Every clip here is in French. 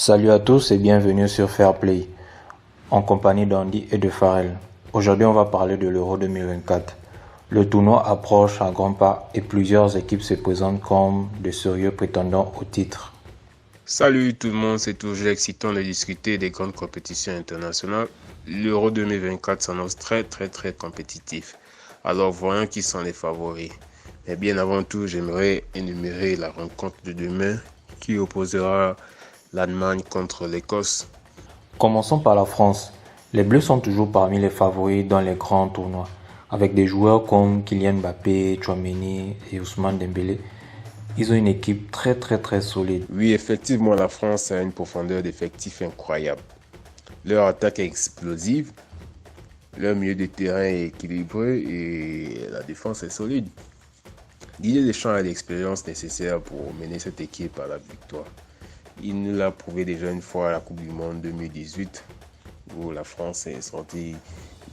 Salut à tous et bienvenue sur Fairplay, en compagnie d'Andy et de Pharrell. Aujourd'hui, on va parler de l'Euro 2024. Le tournoi approche à grands pas et plusieurs équipes se présentent comme de sérieux prétendants au titre. Salut tout le monde, c'est toujours excitant de discuter des grandes compétitions internationales. L'Euro 2024 s'annonce très compétitif. Alors voyons qui sont les favoris. Mais bien avant tout, j'aimerais énumérer la rencontre de demain qui opposera l'Allemagne contre l'Écosse. Commençons par la France. Les Bleus sont toujours parmi les favoris dans les grands tournois, avec des joueurs comme Kylian Mbappé, Tchouaméni et Ousmane Dembélé. Ils ont une équipe très solide. Oui, effectivement, la France a une profondeur d'effectifs incroyable. Leur attaque est explosive, leur milieu de terrain est équilibré et la défense est solide. Didier Deschamps a l'expérience nécessaire pour mener cette équipe à la victoire. Il nous l'a prouvé déjà une fois à la Coupe du Monde 2018 où la France est sortie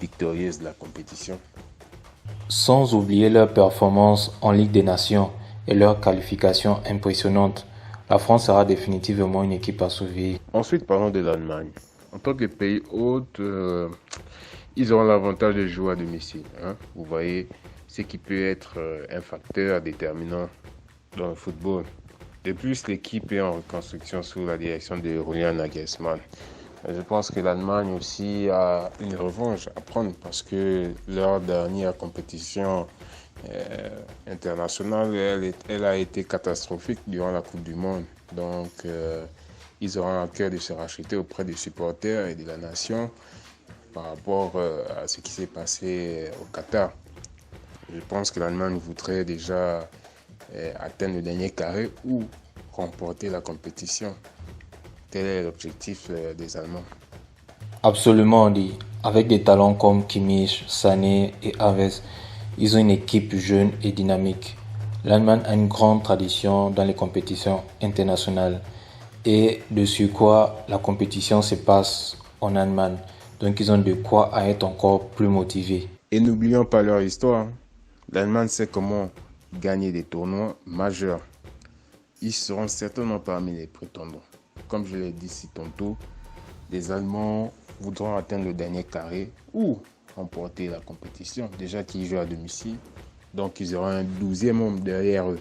victorieuse de la compétition. Sans oublier leur performance en Ligue des Nations et leur qualification impressionnante, la France sera définitivement une équipe à surveiller. Ensuite, parlons de l'Allemagne. En tant que pays hôte, ils auront l'avantage de jouer à domicile. Vous voyez, ce qui peut être un facteur déterminant dans le football. De plus, l'équipe est en reconstruction sous la direction de Julian Nagelsmann. Je pense que l'Allemagne aussi a une revanche à prendre parce que leur dernière compétition internationale, elle a été catastrophique durant la Coupe du Monde. Donc, ils auront à cœur de se racheter auprès des supporters et de la nation par rapport à ce qui s'est passé au Qatar. Je pense que l'Allemagne voudrait déjà atteindre le dernier carré ou remporter la compétition. Tel est l'objectif des Allemands. Absolument, Andy. Avec des talents comme Kimmich, Sané et Havertz, ils ont une équipe jeune et dynamique. L'Allemagne a une grande tradition dans les compétitions internationales et de surcroît, la compétition se passe en Allemagne. Donc ils ont de quoi être encore plus motivés. Et n'oublions pas leur histoire. L'Allemagne sait comment gagner des tournois majeurs. Ils seront certainement parmi les prétendants. Comme je l'ai dit si tantôt, les Allemands voudront atteindre le dernier carré ou remporter la compétition. Déjà qu'ils jouent à domicile, donc ils auront un 12e homme derrière eux.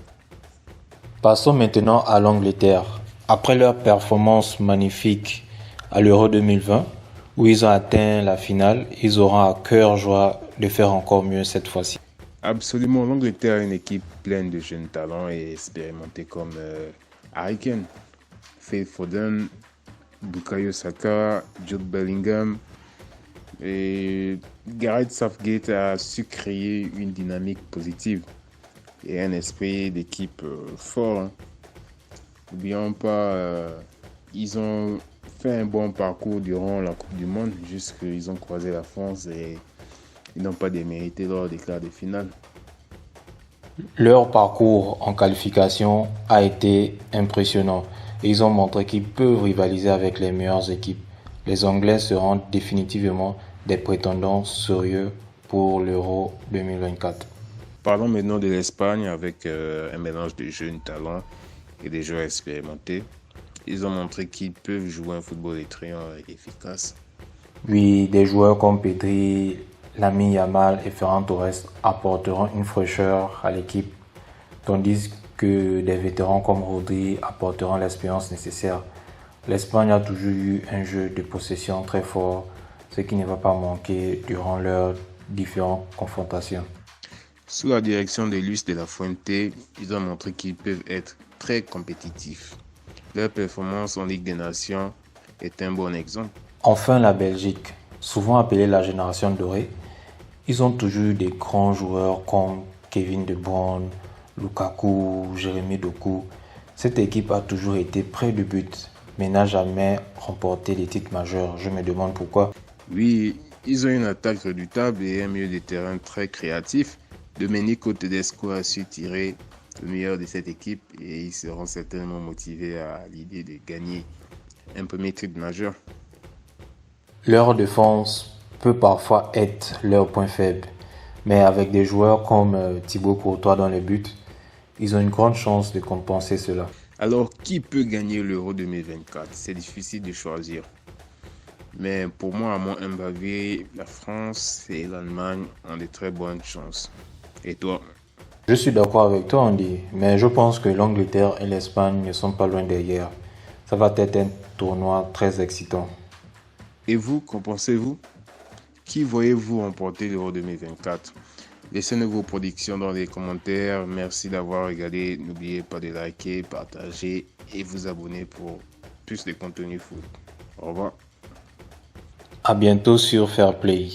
Passons maintenant à l'Angleterre. Après leur performance magnifique à l'Euro 2020, où ils ont atteint la finale, ils auront à cœur joie de faire encore mieux cette fois-ci. Absolument, l'Angleterre a une équipe pleine de jeunes talents et expérimentés comme Harry Kane, Phil Foden, Bukayo Saka, Jude Bellingham. Et Gareth Southgate a su créer une dynamique positive et un esprit d'équipe fort. N'oublions pas, ils ont fait un bon parcours durant la Coupe du Monde, jusqu'ils ont croisé la France et ils n'ont pas démérité lors des quarts de finale. Leur parcours en qualification a été impressionnant et ils ont montré qu'ils peuvent rivaliser avec les meilleures équipes. Les Anglais seront définitivement des prétendants sérieux pour l'Euro 2024. Parlons maintenant de l'Espagne avec un mélange de jeunes talents et des joueurs expérimentés. Ils ont montré qu'ils peuvent jouer un football effrayant et efficace. Oui, des joueurs comme Pedri, Lamine Yamal et Ferran Torres apporteront une fraîcheur à l'équipe, tandis que des vétérans comme Rodri apporteront l'expérience nécessaire. L'Espagne a toujours eu un jeu de possession très fort, ce qui ne va pas manquer durant leurs différentes confrontations. Sous la direction de Luis de la Fuente, ils ont montré qu'ils peuvent être très compétitifs. Leur performance en Ligue des Nations est un bon exemple. Enfin, la Belgique, souvent appelée la génération dorée, ils ont toujours eu des grands joueurs comme Kevin De Bruyne, Lukaku, Jérémy Doku. Cette équipe a toujours été près du but, mais n'a jamais remporté des titres majeurs. Je me demande pourquoi. Oui, ils ont une attaque redoutable et un milieu de terrain très créatif. Domenico Tedesco a su tirer le meilleur de cette équipe et ils seront certainement motivés à l'idée de gagner un premier titre majeur. Leur défense peut parfois être leur point faible, mais avec des joueurs comme Thibaut Courtois dans les buts, ils ont une grande chance de compenser cela. Alors, qui peut gagner l'Euro 2024? C'est difficile de choisir. Mais pour moi, à mon humble avis, la France et l'Allemagne ont de très bonnes chances. Et toi? Je suis d'accord avec toi, Andy, mais je pense que l'Angleterre et l'Espagne ne sont pas loin derrière. Ça va être un tournoi très excitant. Et vous, qu'en pensez-vous? Qui voyez-vous remporter l'Euro 2024? Laissez-nous vos prédictions dans les commentaires. Merci d'avoir regardé. N'oubliez pas de liker, partager et vous abonner pour plus de contenu foot. Au revoir. À bientôt sur Fair Play.